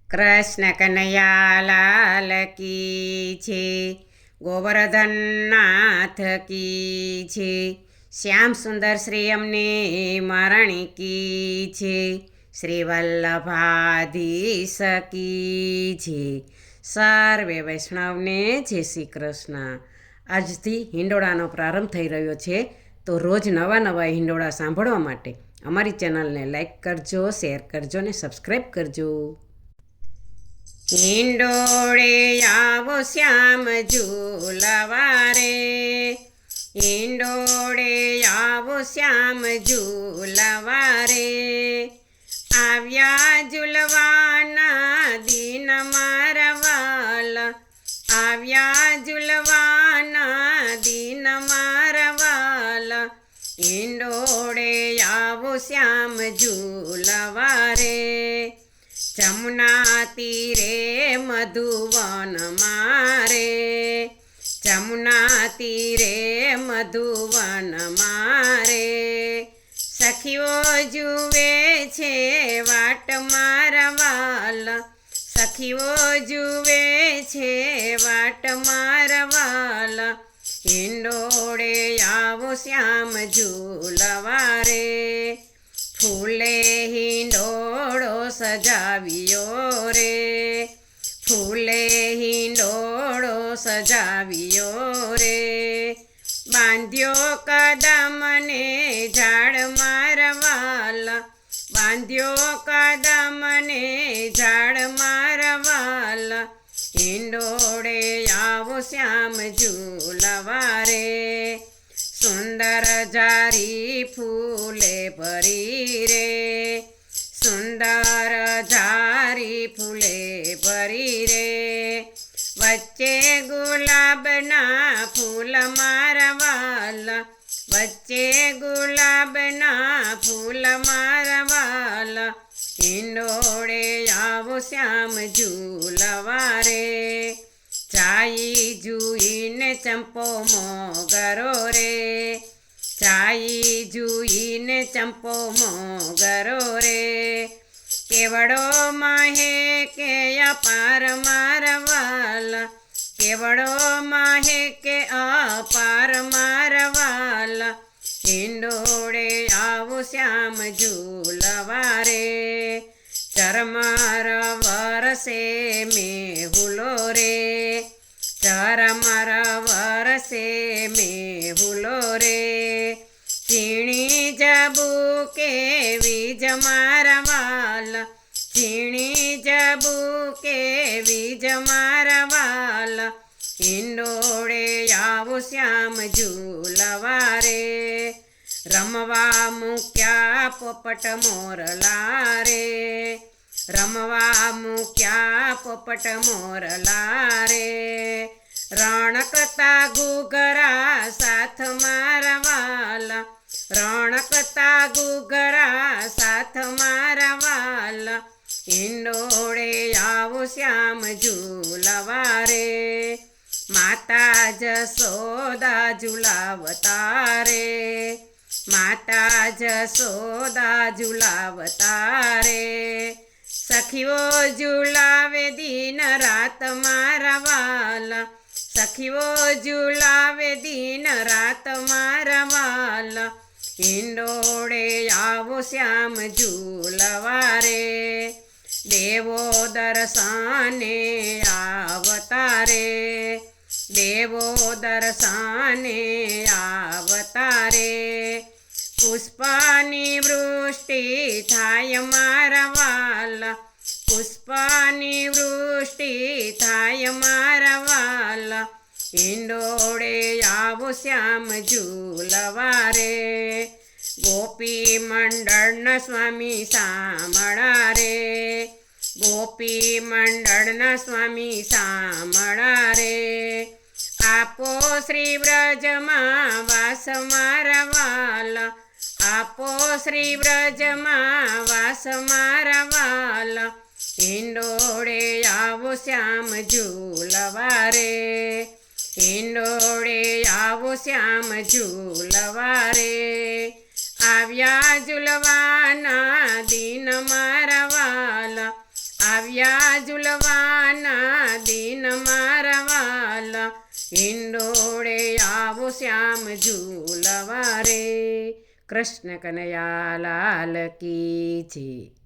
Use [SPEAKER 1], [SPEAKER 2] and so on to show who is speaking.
[SPEAKER 1] કૃષ્ણ કનૈયા લાલ કી છે, ગોવર્ધન નાથ કી છે, શ્યામ સુંદર શ્રી અમને મરણી કી છે, શ્રી વલ્લભાધીશ કી છે. સર્વે વૈષ્ણવને જય શ્રી કૃષ્ણ. આજથી હિંડોળાનો પ્રારંભ થઈ રહ્યો છે, તો રોજ નવા નવા હિંડોળા સાંભળવા માટે અમારી ચેનલને લાઈક કરજો, શેર કરજો ને સબસ્ક્રાઈબ કરજો. હિંડોળે આવો શ્યામ ઝૂલવા રે, હિંડોળે આવો શ્યામ ઝૂલવા રે, આવ્યા ઝૂલવાના દિન મારા વાલા, આવ્યા ઝૂલવાના દિન મારા વાલા, હિંડોળે આવો શ્યામ ઝૂલવા રે. જમુના તીરે મધુવન મારે, જમુના તીરે મધુવન મારે, સખીઓ જુએ છે વાટ મારા વાલા, સખીઓ જુએ છે વાટ મારા વાલા, હિંડોળે આવો શ્યામ ઝૂલવા રે. ફૂલે હિંડોળો સજાવ્યો રે, ફૂલે હિંડોળો સજાવ્યો રે, બાંધ્યો કદમને ઝાડ મારા વાલા, બાંધ્યો કદમને ઝાડ મારા વાલા, હિંડોળે આવો શ્યામ ઝૂલવા રે. સુંદર જારી ફૂલે ભરી રે, સુંદર જારી ફૂલે ભરી રે, વચ્ચે ગુલાબના ફૂલ મારા વાલા, વચ્ચે ગુલાબના ફૂલ મારા વાલા, હિંડોળે આવો શ્યામ ઝૂલવા રે. ચાઈ જુઈને ચંપો મોગરો રે, ચાઈ જુઈને ચંપો મોગરો રે, કેવડો માહે કે અપાર મારા વાલા, કેવડો માહે કે અપાર મારા વાલા, હિંડોળે આવો શ્યામ ઝૂલવા રે. ચરમર વરસે મેહુલો રે, ચરમર વરસે મેહુલો રે, ઝીણી જબુ કે વીજ મારા વાલા, ઝીણી જબુ કે વીજ મારા વાલા, હિંડોળે આવો શ્યામ ઝૂલવા રે. રમવા મૂક્યા પોપટ મોરલા રે, રમવા મૂક્યા પોપટ મોરલા રે, રણકતા ઘૂઘરા સાથ મારા વાલા, રણકતા ઘૂઘરા સાથ મારા વાલા, હિંડોળે આવો શ્યામ ઝૂલવા રે. માતા જશોદા ઝૂલાવતા રે, માતા જશોદા ઝૂલાવતા રે, સખીઓ ઝૂલાવે દિન રાત મારા વાલા, સખીઓ ઝૂલાવે દિન રાત મારા વાલા, હિંડોળે આવો શ્યામ ઝૂલવા રે. દેવો દર્શને આવતા રે, દેવો દર્શને આવતા રે, પુષ્પની વૃષ્ટિ થાય મારા વાલા, પુષ્પની વૃષ્ટિ થાય મારા વાલા, હિંડોળે આવો શ્યામ ઝૂલવા રે. ગોપી મંડળના સ્વામી સામળા રે, ગોપી મંડળના સ્વામી સામળા રે, આપો શ્રી વ્રજમાં વાસ મારા વાલા, આપો શ્રી વ્રજમાં વાસ મારા વાલા, હિંડોળે આવો શ્યામ ઝૂલવા રે, હિંડોળે આવો શ્યામ ઝૂલવા રે. આવ્યા ઝૂલવાના દિન મારા વાલા, આવ્યા ઝૂલવાના દિન મારા વાલા, હિંડોળે આવો શ્યામ ઝૂલવા રે. કૃષ્ણ કનૈયા લાલ કી છે.